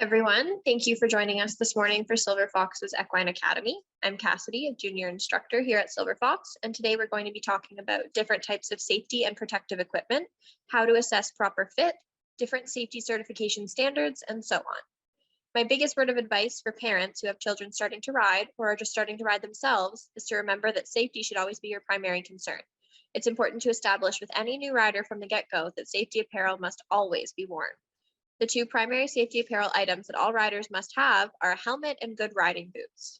everyone. Thank you for joining us this morning for Silver Fox's Equine Academy. I'm Cassidy, a junior instructor here at Silver Fox, and today we're going to be talking about different types of safety and protective equipment, how to assess proper fit, different safety certification standards, and so on. My biggest word of advice for parents who have children starting to ride or are just starting to ride themselves is to remember that safety should always be your primary concern. It's important to establish with any new rider from the get-go that safety apparel must always be worn. The two primary safety apparel items that all riders must have are a helmet and good riding boots.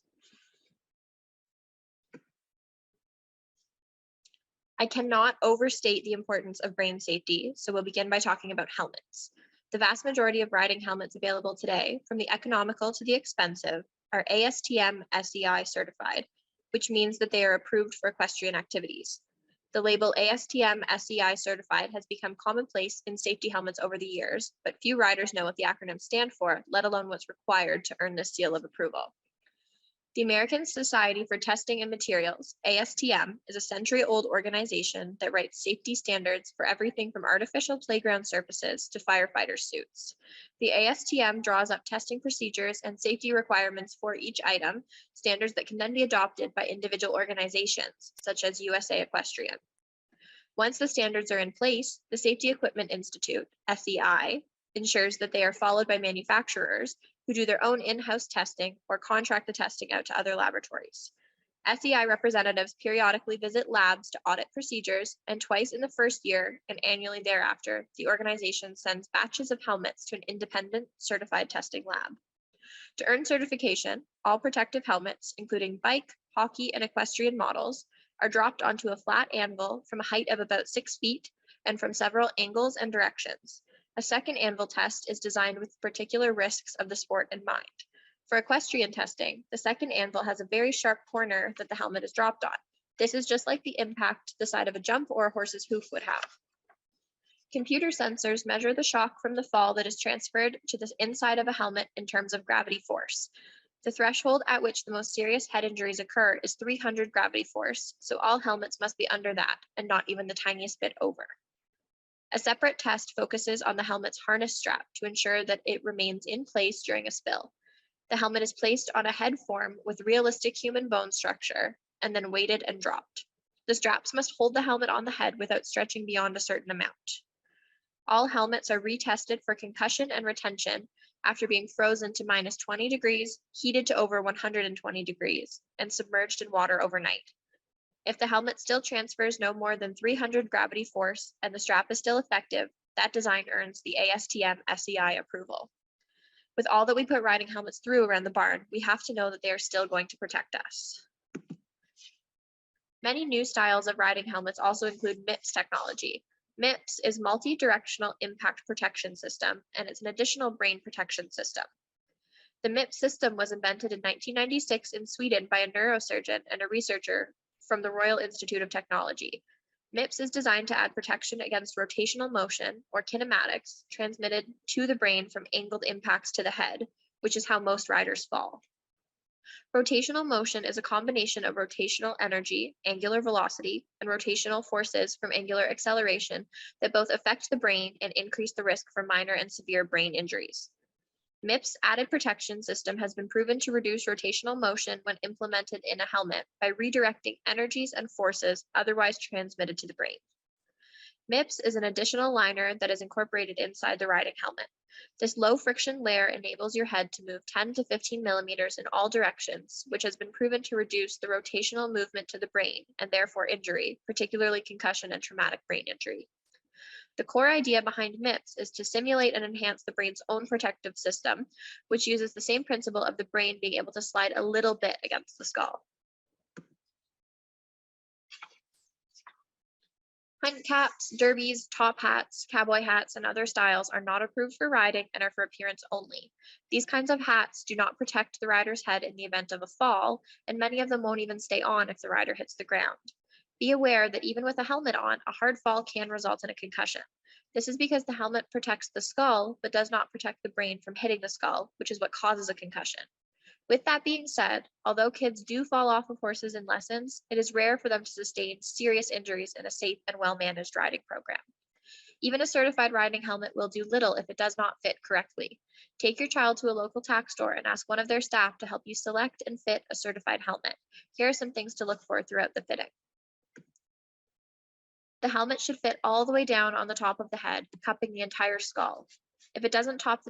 I cannot overstate the importance of brain safety, so we'll begin by talking about helmets. The vast majority of riding helmets available today, from the economical to the expensive, are ASTM SEI certified, which means that they are approved for equestrian activities. The label ASTM SEI certified has become commonplace in safety helmets over the years, but few riders know what the acronyms stand for, let alone what's required to earn this seal of approval. The American Society for Testing and Materials, ASTM, is a century-old organization that writes safety standards for everything from artificial playground surfaces to firefighter suits. The ASTM draws up testing procedures and safety requirements for each item, standards that can then be adopted by individual organizations, such as USA Equestrian. Once the standards are in place, the Safety Equipment Institute, SEI, ensures that they are followed by manufacturers who do their own in-house testing or contract the testing out to other laboratories. SEI representatives periodically visit labs to audit procedures, and twice in the first year and annually thereafter, the organization sends batches of helmets to an independent certified testing lab. To earn certification, all protective helmets, including bike, hockey, and equestrian models, are dropped onto a flat anvil from a height of about 6 feet and from several angles and directions. A second anvil test is designed with particular risks of the sport in mind. For equestrian testing, the second anvil has a very sharp corner that the helmet is dropped on. This is just like the impact the side of a jump or a horse's hoof would have. Computer sensors measure the shock from the fall that is transferred to the inside of a helmet in terms of gravity force. The threshold at which the most serious head injuries occur is 300 gravity force, so all helmets must be under that and not even the tiniest bit over. A separate test focuses on the helmet's harness strap to ensure that it remains in place during a spill. The helmet is placed on a head form with realistic human bone structure and then weighted and dropped. The straps must hold the helmet on the head without stretching beyond a certain amount. All helmets are retested for concussion and retention after being frozen to minus 20 degrees, heated to over 120 degrees, and submerged in water overnight. If the helmet still transfers no more than 300 gravity force and the strap is still effective, that design earns the ASTM SEI approval. With all that we put riding helmets through around the barn, we have to know that they are still going to protect us. Many new styles of riding helmets also include MIPS technology. MIPS is Multi-Directional Impact Protection System, and it's an additional brain protection system. The MIPS system was invented in 1996 in Sweden by a neurosurgeon and a researcher from the Royal Institute of Technology. MIPS is designed to add protection against rotational motion, or kinematics, transmitted to the brain from angled impacts to the head, which is how most riders fall. Rotational motion is a combination of rotational energy, angular velocity, and rotational forces from angular acceleration that both affect the brain and increase the risk for minor and severe brain injuries. MIPS added protection system has been proven to reduce rotational motion when implemented in a helmet by redirecting energies and forces otherwise transmitted to the brain. MIPS is an additional liner that is incorporated inside the riding helmet. This low friction layer enables your head to move 10 to 15 millimeters in all directions, which has been proven to reduce the rotational movement to the brain and therefore injury, particularly concussion and traumatic brain injury. The core idea behind MIPS is to simulate and enhance the brain's own protective system, which uses the same principle of the brain being able to slide a little bit against the skull. Hunt caps, derbies, top hats, cowboy hats, and other styles are not approved for riding and are for appearance only. These kinds of hats do not protect the rider's head in the event of a fall, and many of them won't even stay on if the rider hits the ground. Be aware that even with a helmet on, a hard fall can result in a concussion. This is because the helmet protects the skull, but does not protect the brain from hitting the skull, which is what causes a concussion. With that being said, although kids do fall off of horses in lessons, it is rare for them to sustain serious injuries in a safe and well-managed riding program. Even a certified riding helmet will do little if it does not fit correctly. Take your child to a local tack store and ask one of their staff to help you select and fit a certified helmet. Here are some things to look for throughout the fitting. The helmet should fit all the way down on the top of the head, cupping the entire skull. If it doesn't touch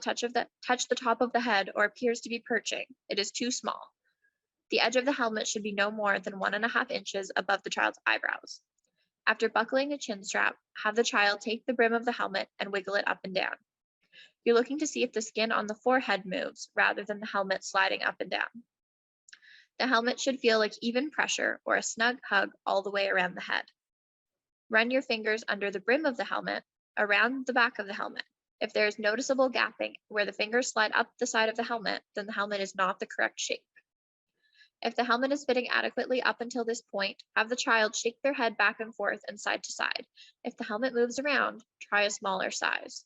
the top of the head or appears to be perching, it is too small. The edge of the helmet should be no more than 1.5 inches above the child's eyebrows. After buckling a chin strap, have the child take the brim of the helmet and wiggle it up and down. You're looking to see if the skin on the forehead moves rather than the helmet sliding up and down. The helmet should feel like even pressure or a snug hug all the way around the head. Run your fingers under the brim of the helmet, around the back of the helmet. If there is noticeable gapping where the fingers slide up the side of the helmet, then the helmet is not the correct shape. If the helmet is fitting adequately up until this point, have the child shake their head back and forth and side to side. If the helmet moves around, try a smaller size.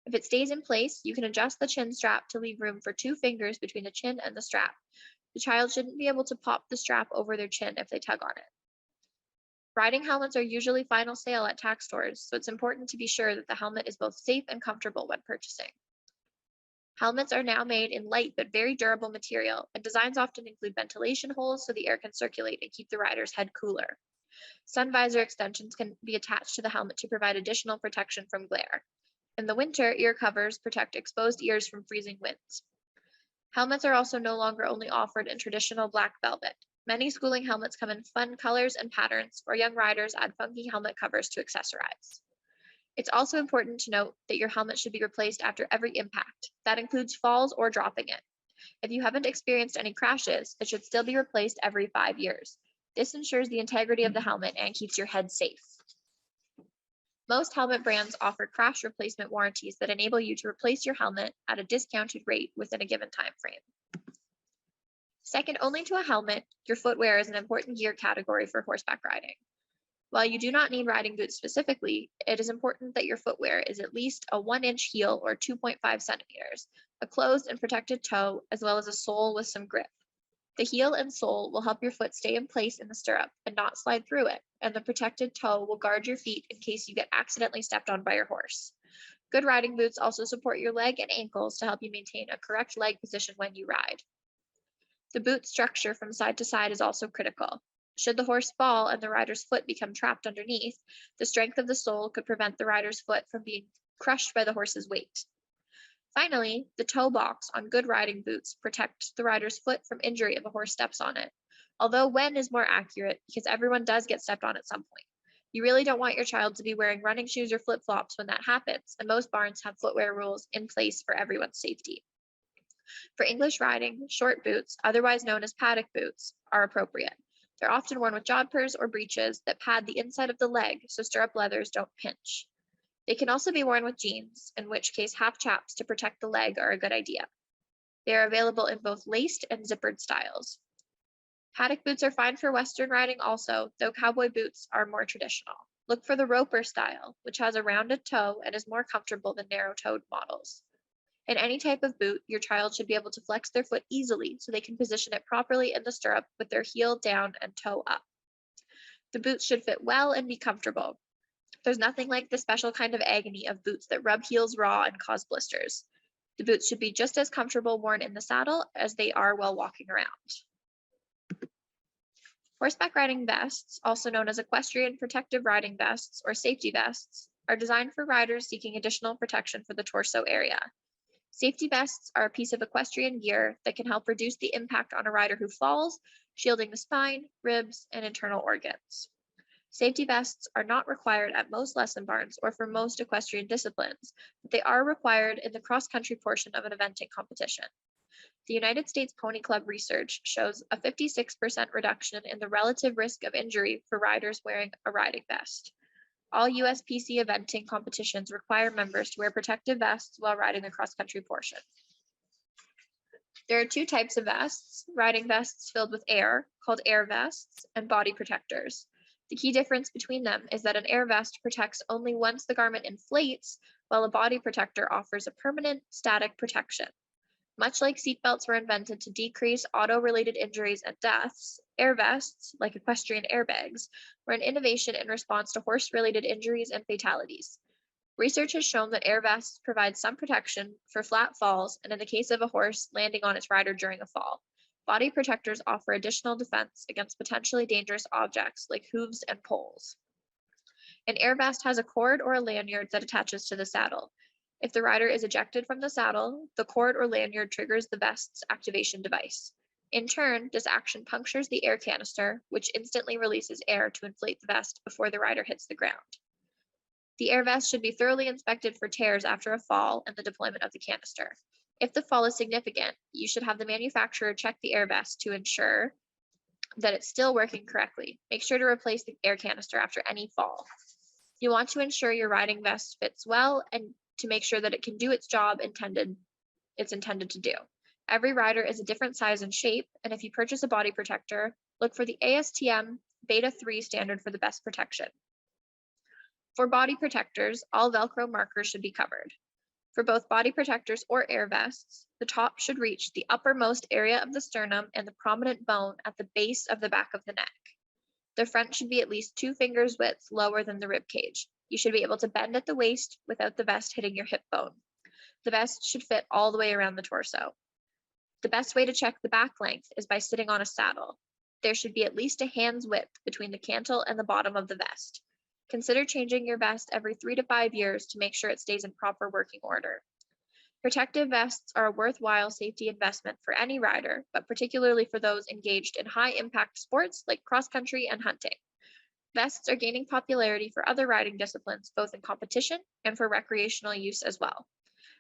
If it stays in place, you can adjust the chin strap to leave room for 2 fingers between the chin and the strap. The child shouldn't be able to pop the strap over their chin if they tug on it. Riding helmets are usually final sale at tack stores, so it's important to be sure that the helmet is both safe and comfortable when purchasing. Helmets are now made in light but very durable material, and designs often include ventilation holes so the air can circulate and keep the rider's head cooler. Sun visor extensions can be attached to the helmet to provide additional protection from glare. In the winter, ear covers protect exposed ears from freezing winds. Helmets are also no longer only offered in traditional black velvet. Many schooling helmets come in fun colors and patterns, or young riders add funky helmet covers to accessorize. It's also important to note that your helmet should be replaced after every impact. That includes falls or dropping it. If you haven't experienced any crashes, it should still be replaced every 5 years. This ensures the integrity of the helmet and keeps your head safe. Most helmet brands offer crash replacement warranties that enable you to replace your helmet at a discounted rate within a given time frame. Second only to a helmet, your footwear is an important gear category for horseback riding. While you do not need riding boots specifically, it is important that your footwear is at least a 1-inch heel or 2.5 centimeters, a closed and protected toe, as well as a sole with some grip. The heel and sole will help your foot stay in place in the stirrup and not slide through it, and the protected toe will guard your feet in case you get accidentally stepped on by your horse. Good riding boots also support your leg and ankles to help you maintain a correct leg position when you ride. The boot structure from side to side is also critical. Should the horse fall and the rider's foot become trapped underneath, the strength of the sole could prevent the rider's foot from being crushed by the horse's weight. Finally, the toe box on good riding boots protects the rider's foot from injury if a horse steps on it. Although when is more accurate because everyone does get stepped on at some point. You really don't want your child to be wearing running shoes or flip-flops when that happens, and most barns have footwear rules in place for everyone's safety. For English riding, short boots, otherwise known as paddock boots, are appropriate. They're often worn with jodhpurs or breeches that pad the inside of the leg so stirrup leathers don't pinch. They can also be worn with jeans, in which case half chaps to protect the leg are a good idea. They are available in both laced and zippered styles. Paddock boots are fine for Western riding also, though cowboy boots are more traditional. Look for the roper style, which has a rounded toe and is more comfortable than narrow-toed models. In any type of boot, your child should be able to flex their foot easily so they can position it properly in the stirrup with their heel down and toe up. The boots should fit well and be comfortable. There's nothing like the special kind of agony of boots that rub heels raw and cause blisters. The boots should be just as comfortable worn in the saddle as they are while walking around. Horseback riding vests, also known as equestrian protective riding vests or safety vests, are designed for riders seeking additional protection for the torso area. Safety vests are a piece of equestrian gear that can help reduce the impact on a rider who falls, shielding the spine, ribs, and internal organs. Safety vests are not required at most lesson barns or for most equestrian disciplines, but they are required in the cross-country portion of an eventing competition. The United States Pony Club research shows a 56% reduction in the relative risk of injury for riders wearing a riding vest. All USPC eventing competitions require members to wear protective vests while riding the cross-country portion. There are 2 types of vests: riding vests filled with air, called air vests, and body protectors. The key difference between them is that an air vest protects only once the garment inflates, while a body protector offers a permanent, static protection. Much like seatbelts were invented to decrease auto-related injuries and deaths, air vests, like equestrian airbags, were an innovation in response to horse-related injuries and fatalities. Research has shown that air vests provide some protection for flat falls and in the case of a horse landing on its rider during a fall. Body protectors offer additional defense against potentially dangerous objects like hooves and poles. An air vest has a cord or a lanyard that attaches to the saddle. If the rider is ejected from the saddle, the cord or lanyard triggers the vest's activation device. In turn, this action punctures the air canister, which instantly releases air to inflate the vest before the rider hits the ground. The air vest should be thoroughly inspected for tears after a fall and the deployment of the canister. If the fall is significant, you should have the manufacturer check the air vest to ensure that it's still working correctly. Make sure to replace the air canister after any fall. You want to ensure your riding vest fits well and to make sure that it can do its job it's intended to do. Every rider is a different size and shape, and if you purchase a body protector, look for the ASTM Beta 3 standard for the best protection. For body protectors, all Velcro markers should be covered. For both body protectors or air vests, the top should reach the uppermost area of the sternum and the prominent bone at the base of the back of the neck. The front should be at least 2 fingers width lower than the rib cage. You should be able to bend at the waist without the vest hitting your hip bone. The vest should fit all the way around the torso. The best way to check the back length is by sitting on a saddle. There should be at least a hand's width between the cantle and the bottom of the vest. Consider changing your vest every 3 to 5 years to make sure it stays in proper working order. Protective vests are a worthwhile safety investment for any rider, but particularly for those engaged in high-impact sports like cross-country and hunting. Vests are gaining popularity for other riding disciplines, both in competition and for recreational use as well.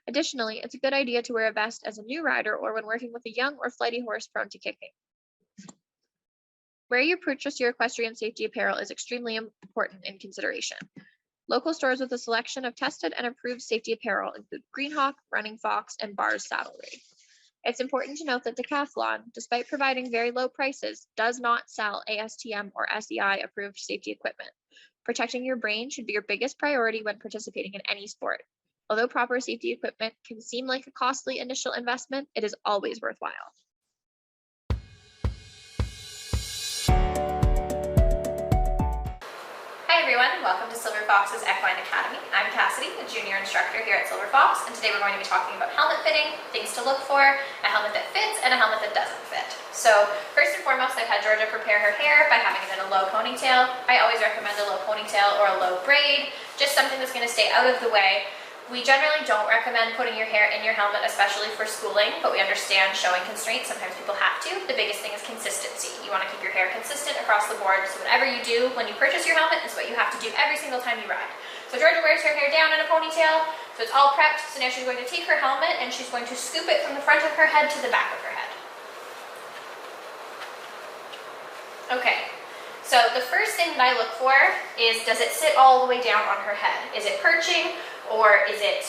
Additionally, it's a good idea to wear a vest as a new rider or when working with a young or flighty horse prone to kicking. Where you purchase your equestrian safety apparel is extremely important in consideration. Local stores with a selection of tested and approved safety apparel include Greenhawk, Running Fox, and Bars Saddlery. It's important to note that Decathlon, despite providing very low prices, does not sell ASTM or SEI approved safety equipment. Protecting your brain should be your biggest priority when participating in any sport. Although proper safety equipment can seem like a costly initial investment, it is always worthwhile. Hi everyone, welcome to Silver Fox's Equine Academy. I'm Cassidy, a junior instructor here at Silver Fox, and today we're going to be talking about helmet fitting, things to look for, a helmet that fits, and a helmet that doesn't fit. So first and foremost, I've had Georgia prepare her hair by having it in a low ponytail. I always recommend a low ponytail or a low braid, just something that's going to stay out of the way. We generally don't recommend putting your hair in your helmet, especially for schooling, but we understand showing constraints. Sometimes people have to. The biggest thing is consistency. You want to keep your hair consistent across the board, so whatever you do when you purchase your helmet is what you have to do every single time you ride. So Georgia wears her hair down in a ponytail, so it's all prepped. So now she's going to take her helmet and she's going to scoop it from the front of her head to the back of her head. Okay. So the first thing that I look for is, does it sit all the way down on her head? Is it perching, or is it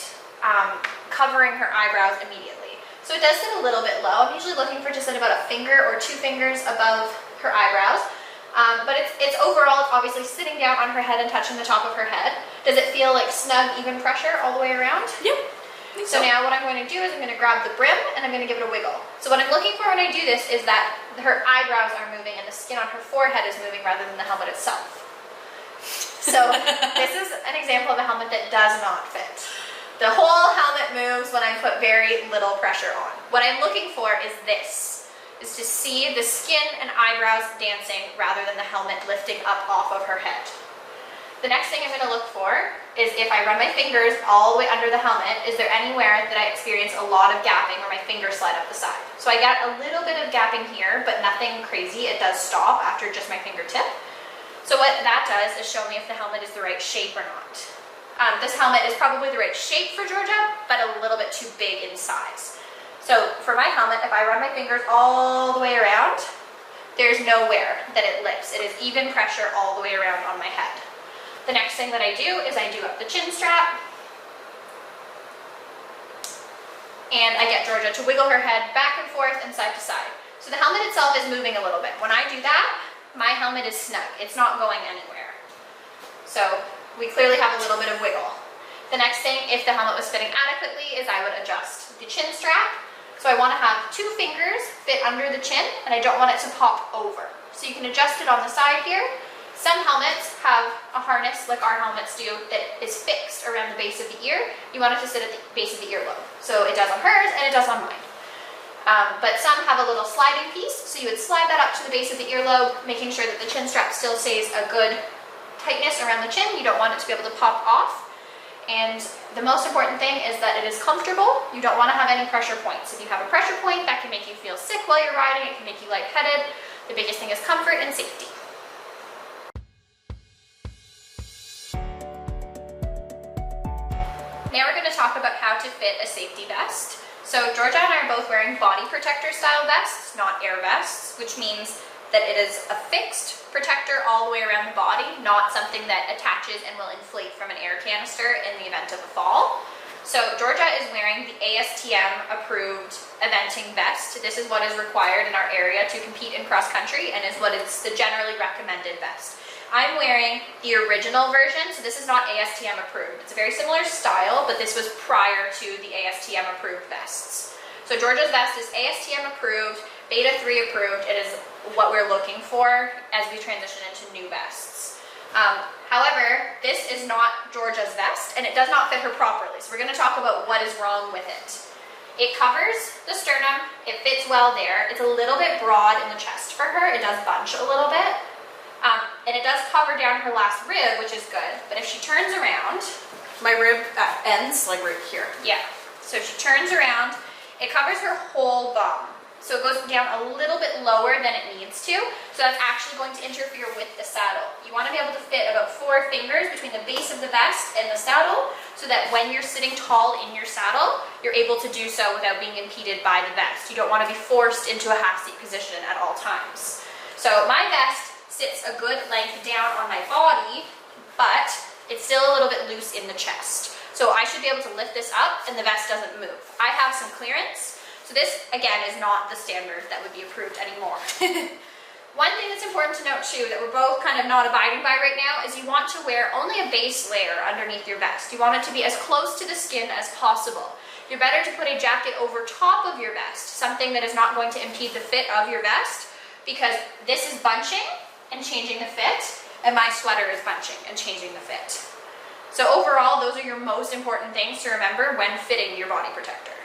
covering her eyebrows immediately? So it does sit a little bit low. I'm usually looking for just at about a finger or 2 fingers above her eyebrows. But it's overall, it's obviously sitting down on her head and touching the top of her head. Does it feel like snug, even pressure all the way around? Yep. So now what I'm going to do is I'm going to grab the brim and I'm going to give it a wiggle. So what I'm looking for when I do this is that her eyebrows are moving and the skin on her forehead is moving rather than the helmet itself. So this is an example of a helmet that does not fit. The whole helmet moves when I put very little pressure on. What I'm looking for is this, is to see the skin and eyebrows dancing rather than the helmet lifting up off of her head. The next thing I'm going to look for is if I run my fingers all the way under the helmet, is there anywhere that I experience a lot of gapping where my fingers slide up the side? So I got a little bit of gapping here, but nothing crazy. It does stop after just my fingertip. So what that does is show me if the helmet is the right shape or not. This helmet is probably the right shape for Georgia, but a little bit too big in size. So for my helmet, if I run my fingers all the way around, there's nowhere that it lifts. It is even pressure all the way around on my head. The next thing that I do is I do up the chin strap, and I get Georgia to wiggle her head back and forth and side to side. So the helmet itself is moving a little bit. When I do that, my helmet is snug. It's not going anywhere. So we clearly have a little bit of wiggle. The next thing, if the helmet was fitting adequately, is I would adjust the chin strap. So I want to have 2 fingers fit under the chin, and I don't want it to pop over. So you can adjust it on the side here. Some helmets have a harness like our helmets do that is fixed around the base of the ear. You want it to sit at the base of the earlobe. So it does on hers and it does on mine. But some have a little sliding piece, so you would slide that up to the base of the earlobe, making sure that the chin strap still stays a good tightness around the chin. You don't want it to be able to pop off. And the most important thing is that it is comfortable. You don't want to have any pressure points. If you have a pressure point, that can make you feel sick while you're riding. It can make you lightheaded. The biggest thing is comfort and safety. Now we're going to talk about how to fit a safety vest. So Georgia and I are both wearing body protector style vests, not air vests, which means that it is a fixed protector all the way around the body, not something that attaches and will inflate from an air canister in the event of a fall. So Georgia is wearing the ASTM approved eventing vest. This is what is required in our area to compete in cross country and is what is the generally recommended vest. I'm wearing the original version, so this is not ASTM approved. It's a very similar style, but this was prior to the ASTM approved vests. So Georgia's vest is ASTM approved, Beta 3 approved. It is what we're looking for as we transition into new vests. However, this is not Georgia's vest, and it does not fit her properly. So we're going to talk about what is wrong with it. It covers the sternum. It fits well there. It's a little bit broad in the chest for her. It does bunch a little bit. And it does cover down her last rib, which is good. But if she turns around, My rib ends like right here. yeah. So if she turns around, it covers her whole bum. So it goes down a little bit lower than it needs to. So that's actually going to interfere with the saddle. You want to be able to fit about 4 fingers between the base of the vest and the saddle, so that when you're sitting tall in your saddle, you're able to do so without being impeded by the vest. You don't want to be forced into a half seat position at all times. So my vest sits a good length down on my body, but it's still a little bit loose in the chest. So I should be able to lift this up and the vest doesn't move. I have some clearance. So this, again, is not the standard that would be approved anymore. One thing that's important to note too, that we're both kind of not abiding by right now, is you want to wear only a base layer underneath your vest. You want it to be as close to the skin as possible. You're better to put a jacket over top of your vest, something that is not going to impede the fit of your vest, because this is bunching and changing the fit, and my sweater is bunching and changing the fit. So overall, those are your most important things to remember when fitting your body protector.